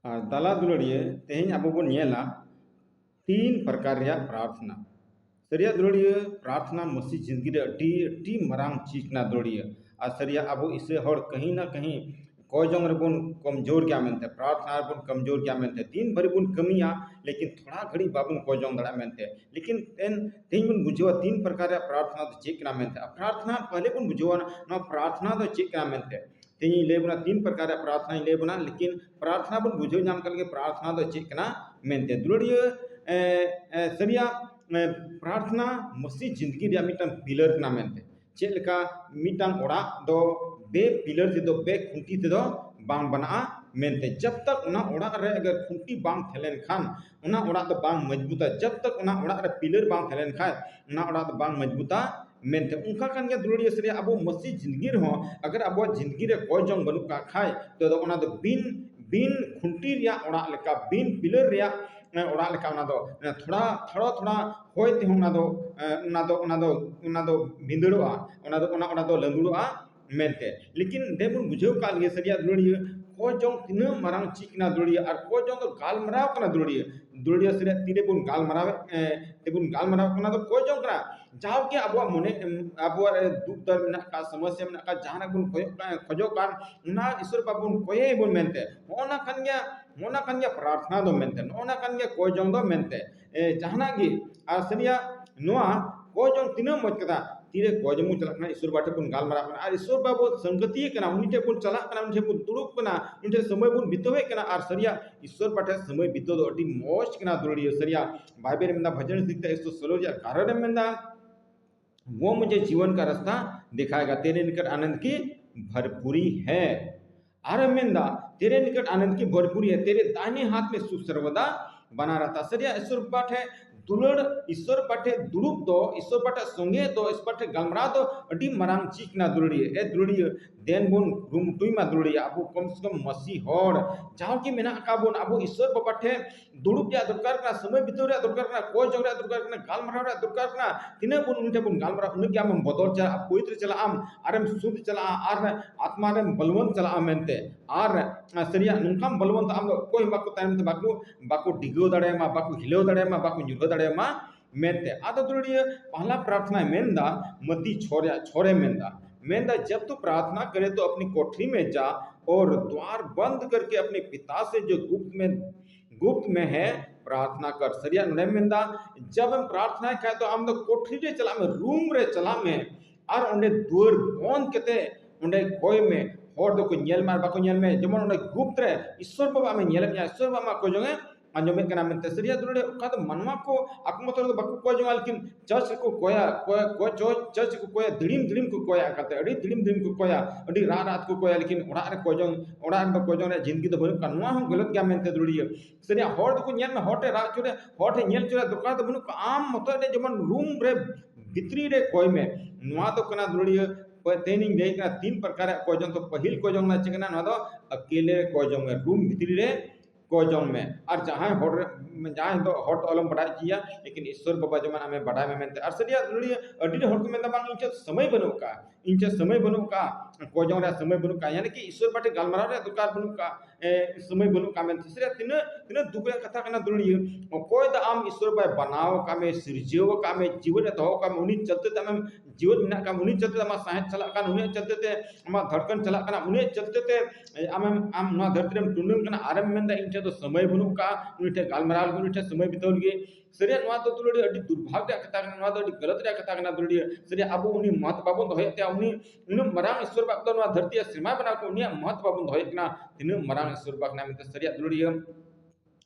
दला दुलड़िए तेहन अब बन नेला तीन प्रकार या प्रार्थना सरिया दुलड़िए प्रार्थना मसीह जिंदगी रे अटी मरांग चीज ना दुलड़िए आ सरिया अब इसे हर कहीं ना कहीं कोई जंग रे बुन कमजोर क्या मेनते प्रार्थना रे बुन कमजोर क्या मेनते दिन भर बुन कमिया लेकिन थोड़ा घड़ी बाबुन कोई जंग दड़ा मेनते लेकिन तेन बुन बुझवा तीन प्रकार या प्रार्थना तो चेक ना मेनते प्रार्थना पहले बुन बुझवा ना प्रार्थना तो चेक ना मेनते तेनी लेबना तीन प्रकार प्रार्थना लेबना लेकिन प्रार्थना बन बुझे नाम करके प्रार्थना तो चेक ना मेनते दुलड़िए सरिया प्रार्थना मसीह जिंदगी रे मिटन पिलर ना मेनते चेलका मिटन ओड़ा दो बे पिलर से दो बे खुंटी से दो बांग बना मेनते जब तक उना ओड़ा रे अगर खुंटी बांग थलेन खान उना ओड़ा तो बांग मजबूता जब तक उना ओड़ा रे पिलर बांग थलेन खान उना ओड़ा तो बांग मजबूता मेनते उनका कान गया दुलड़िए सरिया अब मसीह जिंदगी रे अगर अब जिंदगी रे कोई जंग बनु का खाए तो उना तो बिन बिन खुंटी रिया ओड़ा लेका बिन पिलर रिया ओड़ा लेका उना दो थोड़ा थोड़ा थोड़ा होय ते उना दो भिंदड़ोआ उना दो लंगड़ोआ मेनते लेकिन देबुन बुझेव का लिए सरिया दुलड़िए को जों तिना मारांग चिकना दुलड़िए और को जों तो गालमराव कना दुलड़िए दुलड़िए सरिया तिरे बुन गालमराव तेबुन गालमराव कना तो को जों कना जाओ के अबवा मने अबवा दुख दर्द मेना का समस्या मेना का जहां बुन खोजो कान ना ईश्वर बाबुन कोये बुन मेनते होना कन्या प्रार्थना दो मेनते होना कन्या को जों दो मेनते जहाना गी आ सरिया नोआ को जों तिना मत कदा तीरे कोजमु चलकना ईश्वर बाटे बुन गालमरा कना और ईश्वर बाबू संगति कना उनटे बुन चला कना उनटे बुन दुरुप कना उनटे समय बुन बितोवे कना और सरिया ईश्वर बाटे समय बितो दो अति मोज कना दुलड़िए सरिया बाइबल में भजन सीखता 116 या कारण में वो मुझे जीवन का रास्ता दिखाएगा तेरे निकट आनंद की भरपूरी है आरमेंदा तेरे निकट आनंद की भरपूरी है तेरे दाहिने हाथ में सुख सर्वदा बना रहता सरिया ईश्वर पाठ है दुलड़ ईश्वर पाठे दुड़ुब दो ईश्वर पाठे संगे दो इस पाठे गलमरा दो अडी मरांग चीक ना दुलड़िए ए दुलड़िए देन बुन रुमटुई मा दुलड़िए अबो कम से कम मसी होड़ जाओ कि मेना का बुन अबो ईश्वर पाठे दुड़ुब या दरकार का समय बितोर या दरकार का कोई जगह दरकार का गलमरा या दरकार का तिने बुन उनटे बुन गलमरा उन क्या हम बदल चला पवित्र चला आम आरम शुद्ध चला आर आत्मा रे बलवंत चला मेनते आर सरिया नुकाम बलवंत आम कोई बाको तायम ते बाको डिगो दड़े मा बाको हिलो दड़े मा बाको न्युरो दड़े मा मेनते आदो दुलड़िए पहला प्रार्थना मेनदा मती छोरे मेनदा जब तू प्रार्थना करे तो अपनी कोठरी में जा और द्वार बंद करके अपने पिता से जो गुप्त में है प्रार्थना कर सरिया नुने मेनदा जब हम प्रार्थना करे तो हम तो कोठरी रे चला में रूम रे चला में और उन्हें दूर बंद केते उन्हें कोई में और दो को नेल मार बाको नेल में जमन उन्हें गुप्त रे ईश्वर बाबा में नेल में ईश्वर बाबा को जोगे अंजमे कना मेनते सरिया दुलड़े का तो मनवा को अकमतोर तो बाको को जोगा लेकिन चर्च को कोया चर्च को कोया दिड़िम को कोया करते अड़ी दिड़िम को कोया अड़ी रात को कोया लेकिन ओड़ा रे को जोंग ओड़ा रे को जोंग रे जिंदगी तो बनु कनवा हम गलत क्या मेनते दुलड़िए सरिया होड़ को नेल में होटे रात चुरे होटे नेल चुरे दुकान तो बनु आम मतो रे जमन रूम रे भितरी रे कोई में नवा तो कना दुलड़िए तेनिंग देख तीन प्रकार कोजों तो पहिल कोजों ना चिकना ना दो अकेले कोजों में रूम भितरी रे कोजों में और जहाँ तो हॉट अलम बढ़ाई किया लेकिन ईश्वर बाबा जमान हमें बढ़ाई में मेनते और सरिया दुलड़िए अडी हॉट को मेनता बांग इंचे समय बनु का कोजों रे समय बनु का यानी कि ईश्वर बाटे गालमरा रे दुकार बनु का समय बनु का मेनते सरिया तिने दुबरे कथा कना दुलड़िए कोई द आम ईश्वर बाय बनाओ का में सृजियो का में जीवन रे दहो का उनी चलते त हम जीवन बिना का उनी चलते हम साहत चला का उनी चलते ते हम धड़कन चला का उनी चलते ते आम ना धरती में टुंडम कना आरम मेनदा इंचे तो समय बनु का उनीटे गालमराल उनीटे समय बितौल गे सरिया नवा तो दुलड़ी अडी दुर्भाग्य कथा कना नवा तो अडी गलत रे कथा कना दुलड़ी सरिया अब उनी महत बाबू दोहे ते उनी मरांग ईश्वर बाप तो नवा धरती सीमा बना को उनी महत बाबू दोहे कना तिन मरांग ईश्वर बाप नाम ते सरिया दुलड़ी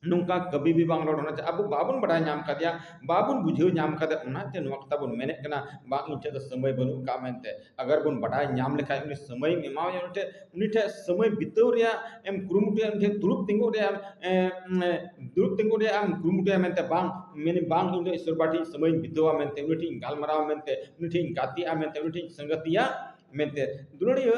नुका कभी भी बांग रोड होना चाहिए अब बाबुन बड़ा नाम कर दिया बाबुन बुझे नाम कर दिया उन्हें तेन वक्त बुन मैंने कना बांग इंटे तो समय बनु का मेनते अगर बुन बड़ा नाम लिखा उन्हें समय में माव उन्हें समय बितो रिया एम कुरुमुटे उन्हें दुरुप तिंगो रिया एम कुरुमुटे मेनते बांग मैंने बांग इंटे ईश्वर बाटी समय बितोवा मेनते उन्हें गालमराव मेनते उन्हें गातिया मेनते उन्हें संगतिया मेनते दुलड़िए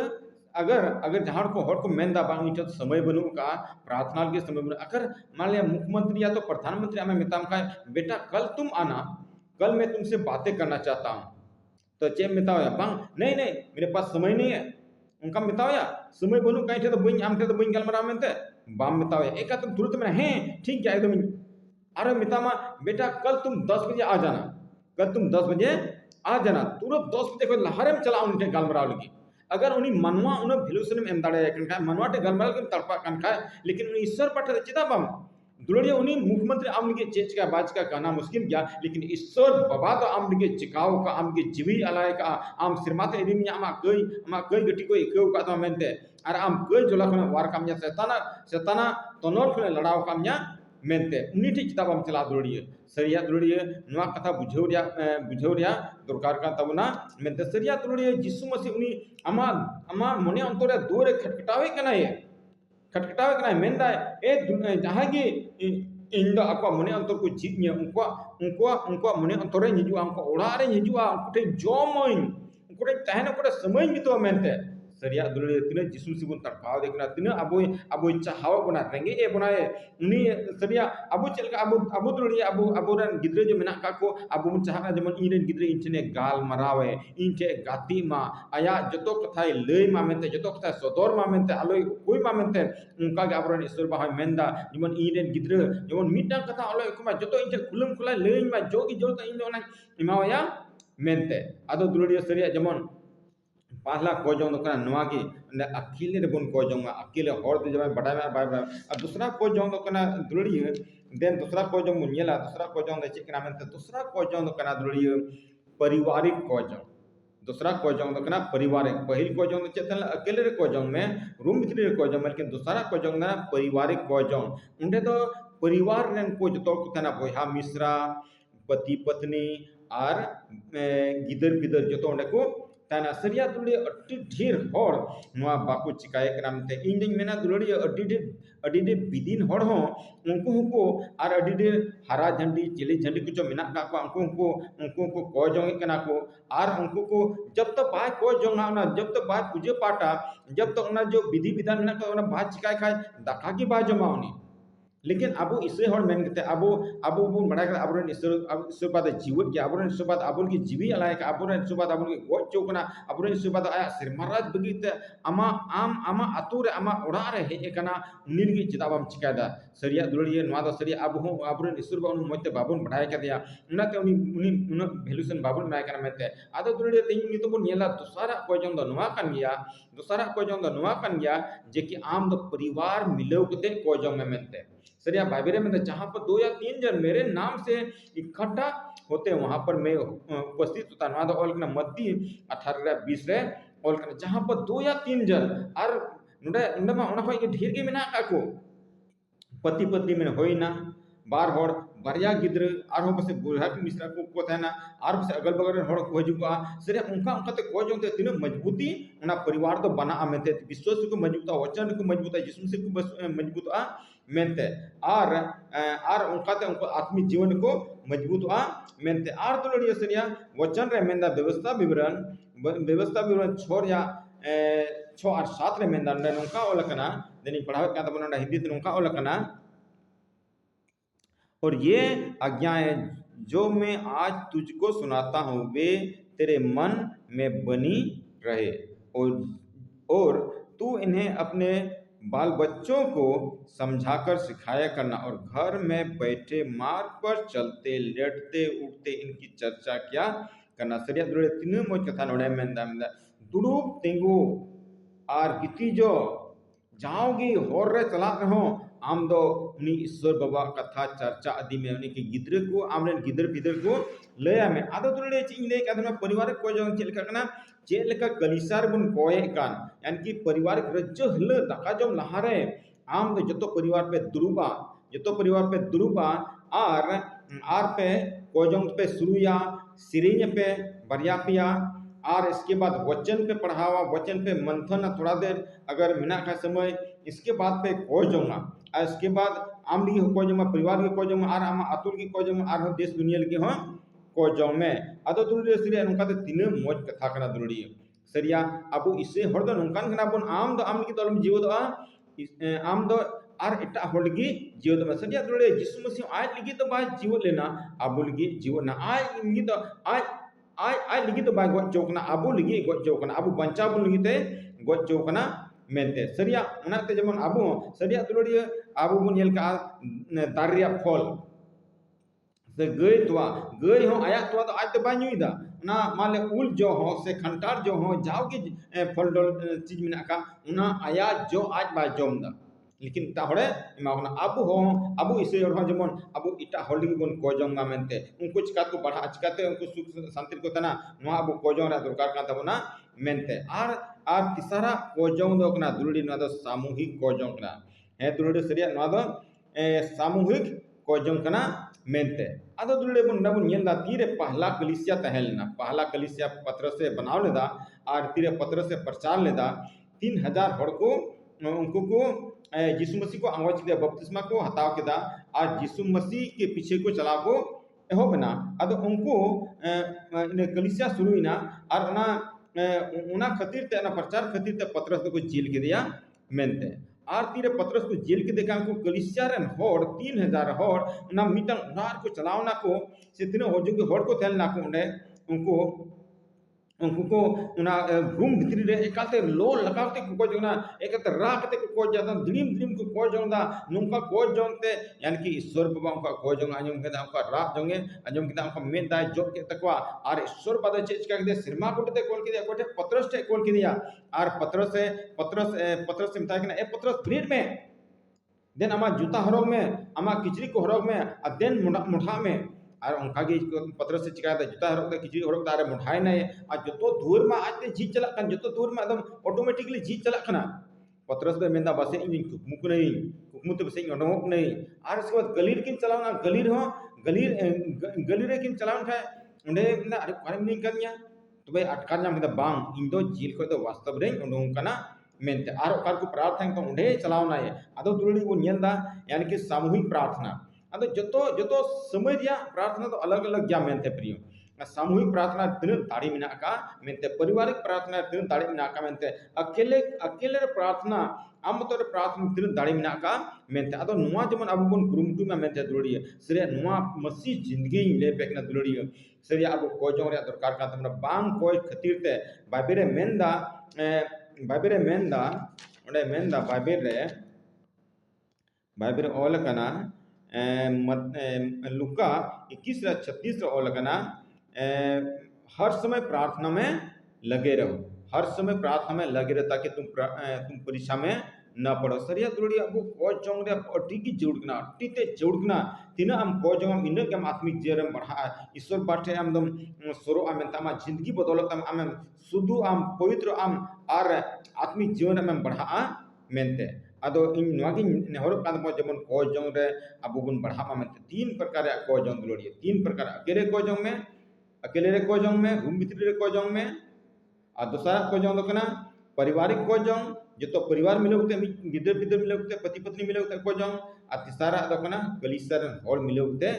अगर जहाँ को हर को मेन दाबांग तो समय बनू का प्रार्थना के समय बनू अगर मान लिया मुख्यमंत्री या तो प्रधानमंत्री हमें मिताम का बेटा कल तुम आना कल मैं तुमसे बातें करना चाहता हूँ तो चेम मिताओ या बांग नहीं मेरे पास समय नहीं है उनका मिताओ या समय बनू कहीं थे तो बइन आम थे तो बइन गलमरा में थे बाम बताओ एक तुम तुरंत में हैं ठीक है एकदम अरे मितामा बेटा कल तुम 10 बजे आ जाना कल तुम 10 बजे आ जाना तुरंत 10 बजे को लहरे में चला उनके गालमराव लगी अगर उन्हीं मनवा उन्हें भेलुसन में एम दाड़े कन खाए मनवा टे गालमराव के तड़पा कन खाए लेकिन उन्हीं ईश्वर पाटे चिता बम दुलड़िया उन्हीं मुख्यमंत्री आम के चेच का बाज का कहना मुश्किल गया लेकिन ईश्वर बाबा तो आम के चिकाव का आम के जीवी अलाय का आम सिरमाते इदिम आमा कई गटी को इक्यो का तो मेनते और आम कई जोला खने वार कामया सेताना तनोर खने लड़ाव कामया मेनते उन्हीं ठीक चिता बम चला दुलड़िया सरिया दुलड़िया नुआ कथा बुझेवरिया दरकार का तबना मेनते सरिया दुलड़िया जिसु मसीह उन्हीं आमा मने अंतरे दूर खटखटावे कना ये खटखटावे कना मेनदा ए जहां की इन दो आपको मने अंतर को जीत उनको मने अंतर हिजुआ उनको ओड़ा रे हिजुआ उनको जोमइन उनको तहन को समय बितो मेनते सरिया दुलड़िया तिना जिसु सिबुन तड़पाव देखना तिना अबो चाहाव बना रेंगे ए बनाए उनी सरिया अबो चलका अबो दुलड़िया अबो रन गिद्रे जो मेना का को अबो मुन चाहना जमन इरेन गिद्रे इनने गाल मरावे इनचे गाती मा आया जतो कथाय लय मा मेनते जतो कथा सदर मा मेनते आलोय कोई मा मेनते उनका के अबरन ईश्वर बाहाय मेनदा जमन इरेन गिद्रे जमन मिटा कथा आलोय को मा जतो इनचे खुलम खुला लय मा जोगी जो इन ओना इमावया मेनते आदो दुलड़िया सरिया जमन पहला कोजों दो कना नवा की अकेले रे बन कोजों मा अकेले हर दे जब बड़ा में बाय अब दूसरा कोजों दो कना दुलड़ी देन दूसरा कोजों मुनियला दूसरा कोजों दे चिकना में दूसरा कोजों दो कना दुलड़ी पारिवारिक कोजों दूसरा कोजों दो कना पारिवारिक पहिल कोजों दो चेतन अकेले रे कोजों में रूम भीतर रे कोजों में लेकिन दूसरा कोजों ना पारिवारिक कोजों उनके तो परिवार रे को जतो कना बोया मिश्रा पति पत्नी और गिदर पिदर जतो उनके को ताना सरिया दुलड़िया अति ढेर हर नवा बाको चिकाय करामते इन दिन मेना दुलड़िया अति ढेर बिदिन हर हो उनको हुको और अति ढेर हरा झंडी चिली झंडी कुछ मेना का को उनको को को जोंगे कना को और उनको को जब तक बाय को जोंगा ना जब तक बाय पूजे पाटा जब तक ना जो विधि विधान मेना का ना बात चिकाय खाए दाका की बात जमावनी लेकिन अबो इसे हर मेन करते अबो बुन बड़ा कर अबरन ईश्वर बाद जीवन के अबरन ईश्वर बाद अबुल की जीवी अलाय का अबरन ईश्वर बाद अबुल की गोच चौकना अबरन ईश्वर बाद आया सिरमराज बगीते आमा अतुरे आमा ओड़ा रे हे कना उनिल की चिताबम चिकादा सरिया दुलड़िया नवा दो सरिया अबो अबरन ईश्वर बा उन मते बाबुन बढ़ाय कर दिया उनाते उन वैल्यूशन बाबुन माय कर मेते आदो दुलड़िया तेन नितो बन नेला दूसरा कोजन दो नवा कन गया दूसरा कोजन दो नवा कन गया जे कि आम दो परिवार मिलव कते कोजन में मेते सरिया बाइबल में जहाँ पर 2 या 3 जन मेरे नाम से इकट्ठा होते वहां पर मैं उपस्थित होता नवा ऑल कना मत्ती 18:20 रे ऑल कना जहाँ पर 2 या 3 जन और नडे मा ओना खय ढेर के मेना का को पति पत्नी में होइना बार हर बारिया गिद्र और बसे बुढ़ा मिश्रा को थाना और बसे अगल बगल हर को हजुआ सरे उनका ते को जोंते तिन मजबूती उना परिवार तो बना आमेते विश्वास को मजबूता वचन को मजबूता जिसम से को मजबूता मेनते और उनका ते उनको आत्मिक जीवन को मजबूता मेनते और तो लड़िया सरिया वचन रे मेंदा व्यवस्था विवरण छोड़ या 6 और 7 रे मेंदा उनका ओलकना देनी पढ़ावे का तबना हिंदी ते उनका ओलकना और ये आज्ञाएं जो मैं आज तुझको सुनाता हूँ वे तेरे मन में बनी रहे और तू इन्हें अपने बाल बच्चों को समझाकर सिखाया करना और घर में बैठे मार्ग पर चलते लेटते उठते इनकी चर्चा क्या करना सरिया दुड़े तीन मोज कथा नोड़े मेंदा दुड़ूब तेंगू और गिती जो जाओगी होर रे चला रहो आम दो उनी ईश्वर बाबा कथा चर्चा आदि में उनी के गिद्र को आमरेन गिद्र पिदर को लया में आदो दुड़े चिंग ले का परिवार को जो चेलका कना चेलका कलिसार बुन कोए कान यानी कि परिवार रज्जो हल दाका जो लहारे आम दो जतो परिवार पे दुरुबा आर पे कोजोंग पे सुरुया सिरिंग पे बरिया पिया और इसके बाद वचन पे पढ़ावा वचन पे मंथन थोड़ा देर अगर मिना का समय इसके बाद पे कोजोंगा और इसके बाद आम लगी कोजोंगा परिवार के कोजोंगा और आम अतुल की कोजोंगा और देश दुनिया लगी हो कोजोंग में आदो दुरुड़ी सरिया नुका ते तीन मोज कथा कना दुरुड़ी सरिया अब इसे हर दो नुकान कना बन आम लगी तलम जीव दो आम दो और इटा हर लगी जीव दो सरिया दुरुड़ी जिसु मसीह आज लगी तो बाय जीव लेना अब लगी जीव ना आज लगी तो आज लगी तो बाय गो चौकना अब लगी गो चौकना अब बंचा बुन लगी ते गो चौकना मेनते सरिया उनाते जेमन आबो सरिया दुलड़िया आबो बन नेल का दारिया फल से गई तोआ गई हो आया तोआ तो आज तो बाय नुईदा ना माले उल जो हो से खंटार जो हो जाओ की फल डोल चीज में का उना आया जो आज बाय जोमदा लेकिन ताहड़े मावना अबु इसे और जेमन अबु इटा होल्डिंग बन कोजोंगा मेनते उनको चिका को बढ़ा चिकाते उनको सुख शांति को तना नुआ अबु कोजों रा दरकार का तबना मेनते आर तिसारा कोजों दो कना दुलड़ी ना दो सामूहिक कोजों कना हे दुलड़ी सरिया ना दो सामूहिक कोजों कना मेनते आदो दुलड़े बन नबुन येंदा तीरे पहला कलिसिया तहलना पहला कलिसिया पत्र से बनाव लेदा और तीरे पत्र से प्रचार लेदा 3000 हड़ को उनको को यीशु मसीह को आवाज के बपतिस्मा को हटाव केदा और यीशु मसीह के पीछे को चला को एहो बना अदो उनको कलिसिया शुरू ना और उना खतीर ते प्रचार खतीर ते पत्रस को जेल के दिया मेनते और तीरे पत्रस को जेल के देखा को कलिसिया रन होड़ 3000 होड़ ना मीटन उनार को चलावना को से तिने हो जो होड़ को थेलना को उनको उनको उना रूम भितरी रे एकाते लो लगाते को जोना एकाते राखते को जादा ड्रीम ड्रीम को जोंदा नुका को जोंते यानी कि ईश्वर बाबा उनका को जोंगा अंजम के उनका रात जोंगे अंजम के उनका मेन दाय जोक के तकवा और ईश्वर पद चेच का दे सिरमा कोटे कोल के दिया कोटे पत्रस टे कोल के दिया और पत्रस से मिता के ए पत्रस ब्रीड में देन अमा जूता हरोग में अमा किचरी को हरोग में अदेन मुठा में और उनका पत्र से चिका जूता हरोग किचरी हरोग अरे मुठाई ना और जो दूर में आज जी चला जो दूर में एकदम ऑटोमेटिकली जी चला पत्रस पे मेंदा बसे इन कुकमुक नहीं कुकमुत बसे ओडोक नहीं और उसके बाद गलीर किन चलावना गलीर हो गलीर किन चलावन खाए उंडे ना अरे कारे नहीं करनिया तो भाई अटकार नाम के बांग इन दो जेल को तो वास्तव रे ओडोक कना मेनते और ओकार को प्रार्थना तो उंडे चलावना है अदो दुलड़ी वो नियंदा यानी कि सामूहिक प्रार्थना अदो जतो समय दिया प्रार्थना तो अलग अलग क्या मेनते प्रियो सामूहिक प्रार्थना तीन दाड़ी मिना का मेनते पारिवारिक प्रार्थना तीन दाड़ी मिना का मेनते अकेले प्रार्थना आम तौर प्रार्थना तीन दाड़ी मिना का मेनते अदो नुआ जमन अब बन कुरुमुटु में मेनते दुलड़ी सरे नुआ मसीह जिंदगी ले पेकना दुलड़ी सरे अब कोजों रे दरकार का तमना बांग कोई खतीरते बाइबेरे मेंदा ओडे मेंदा बाइबेरे ऑल कना लुका 21:36 ऑल कना हर समय प्रार्थना में लगे रहो हर समय प्रार्थना में लगे रहो ताकि तुम परीक्षा में न पड़ो सरिया दुलड़ी अब को जोंग रे अटी की जोड़कना अटीते जोड़कना तिना हम को जोंग इन के आत्मिक जीवन बढ़ा ईश्वर बाटे हम दम सोरो आमें तमा जिंदगी बदौलत हम शुद्ध हम पवित्र हम और आत्मिक जीवन में बढ़ा मेनते अदो इन नवागी नेहर का जमन को जोंग रे अब बुन बढ़ा मेनते तीन प्रकार को जोंग दुलड़ी तीन प्रकार अकेले रे को जोंग में रूम भीतर रे को जोंग में और दूसरा को जोंग दो कना पारिवारिक को जोंग जो तो परिवार मिले होते गिदर पिदर मिले होते पति पत्नी मिले होते को जोंग और तीसरा दो कना कलिसिया और मिले होते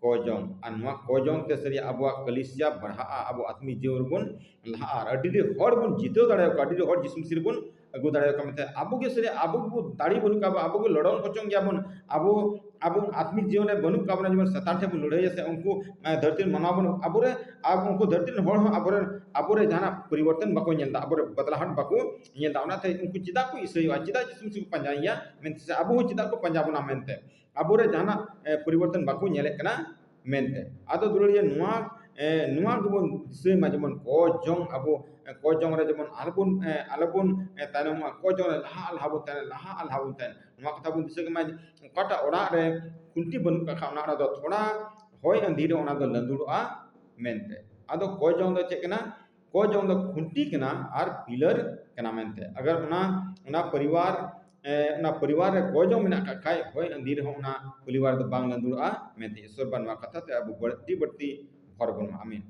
को जोंग अनवा को जोंग ते सरी अब कलिसिया बढ़ा अब आत्मी जीवन बुन लहा अडी हर बुन जीतो दाड़े अडी हर जिसम सिर बुन अगु दाड़े का मते अब के सरी अब दाड़ी बनु का अब को लड़न कोचोंग गया बुन अब आत्मिक जीवन रे बनु का जीवन सताठे बुन लड़े से उनको धरती मना बन अब उनको धरती हर अब जहां परिवर्तन बाको नेलदा अब बदलाहट बाको नेलदा उनाते उनको चिदा को इसयो चिदा जिसम से पंजाइया मेनते अब चिदा को पंजाबना मेनते अब जहां परिवर्तन बाको नेले कना मेनते आदो दुलड़िया नुआ गबन दिसय मा जमन को जोंग अब को जोंग रे जमन आलबुन तानम को जोंग लहा बुन तन नुआ कथा बुन दिसय मा कटा ओड़ा रे कुंटी बन का खाना दो थोड़ा होय अंधीर ओना दो लंदुड़ा मेनते आदो को जोंग दो चेकना को जोंग दो खुंटी कना और पिलर कना मेनते अगर ओना परिवार रे को जोंग मेना का खाय होय अंधीर हो ओना परिवार दो बांग लंदुड़ा मेनते ईश्वर बनवा कथा ते अब बढ़ती भर बन आमीन।